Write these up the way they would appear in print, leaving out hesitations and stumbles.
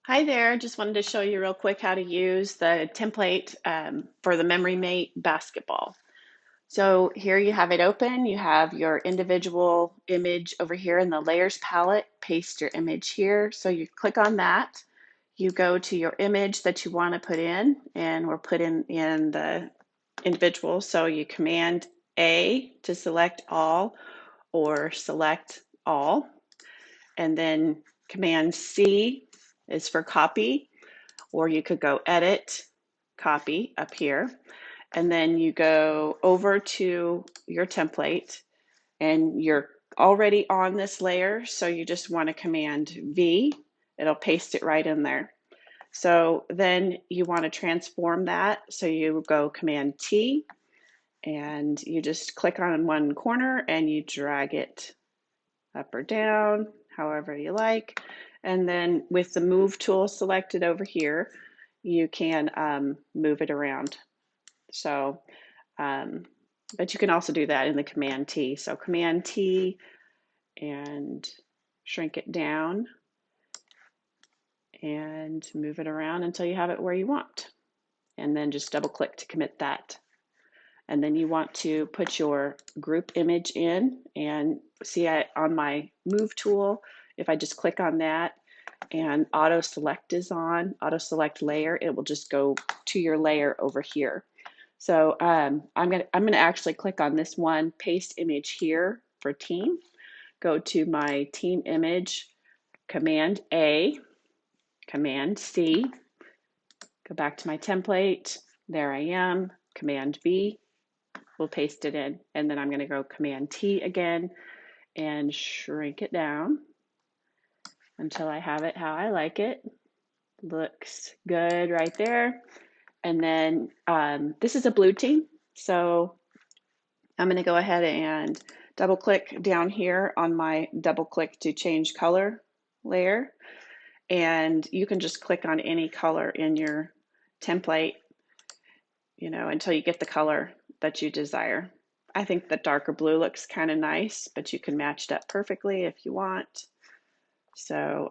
Hi there, just wanted to show you real quick how to use the template for the Memory Mate basketball. So here you have it open, you have your individual image over here in the layers palette, paste your image here. So you click on that, you go to your image that you want to put in, and we're putting in the individual. So you Command A to select all or select all, and then Command C is for copy, or you could go edit, copy up here, and then you go over to your template and you're already on this layer. So you just want to Command V, it'll paste it right in there. So then you want to transform that. So you go Command T and you just click on one corner and you drag it up or down, however you like. And then with the move tool selected over here, you can move it around. So, but you can also do that in the Command T. So Command T and shrink it down and move it around until you have it where you want. And then just double click to commit that. And then you want to put your group image in, and see on my move tool, if I just click on that and auto select is on, auto select layer, it will just go to your layer over here. So I'm gonna actually click on this one, paste image here for team, go to my team image, Command A, Command C, go back to my template, there I am, Command V, we'll paste it in, and then I'm going to go Command T again and shrink it down until I have it how I like it. Looks good right there. And then this is a blue team, so I'm going to go ahead and double click down here on my double click to change color layer, and you can just click on any color in your template, until you get the color that you desire. I think the darker blue looks kind of nice, but you can match it up perfectly if you want. So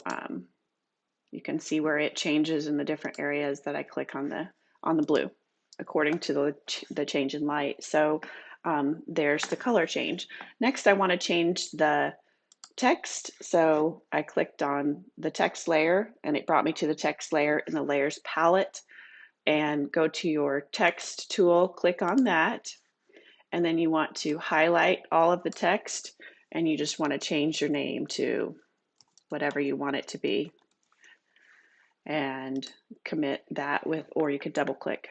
you can see where it changes in the different areas that I click on the blue according to the change in light. So there's the color change. Next, I want to change the text. So I clicked on the text layer and it brought me to the text layer in the layers palette, and go to your text tool, click on that, and then you want to highlight all of the text, and you just want to change your name to whatever you want it to be, and commit that with, or you could double click.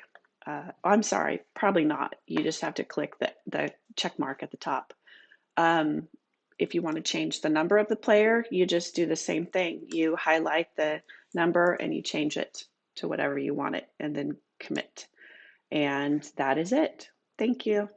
I'm sorry, probably not. You just have to click the check mark at the top. If you want to change the number of the player, you just do the same thing. You highlight the number and you change it to whatever you want it, and then commit. And that is it. Thank you.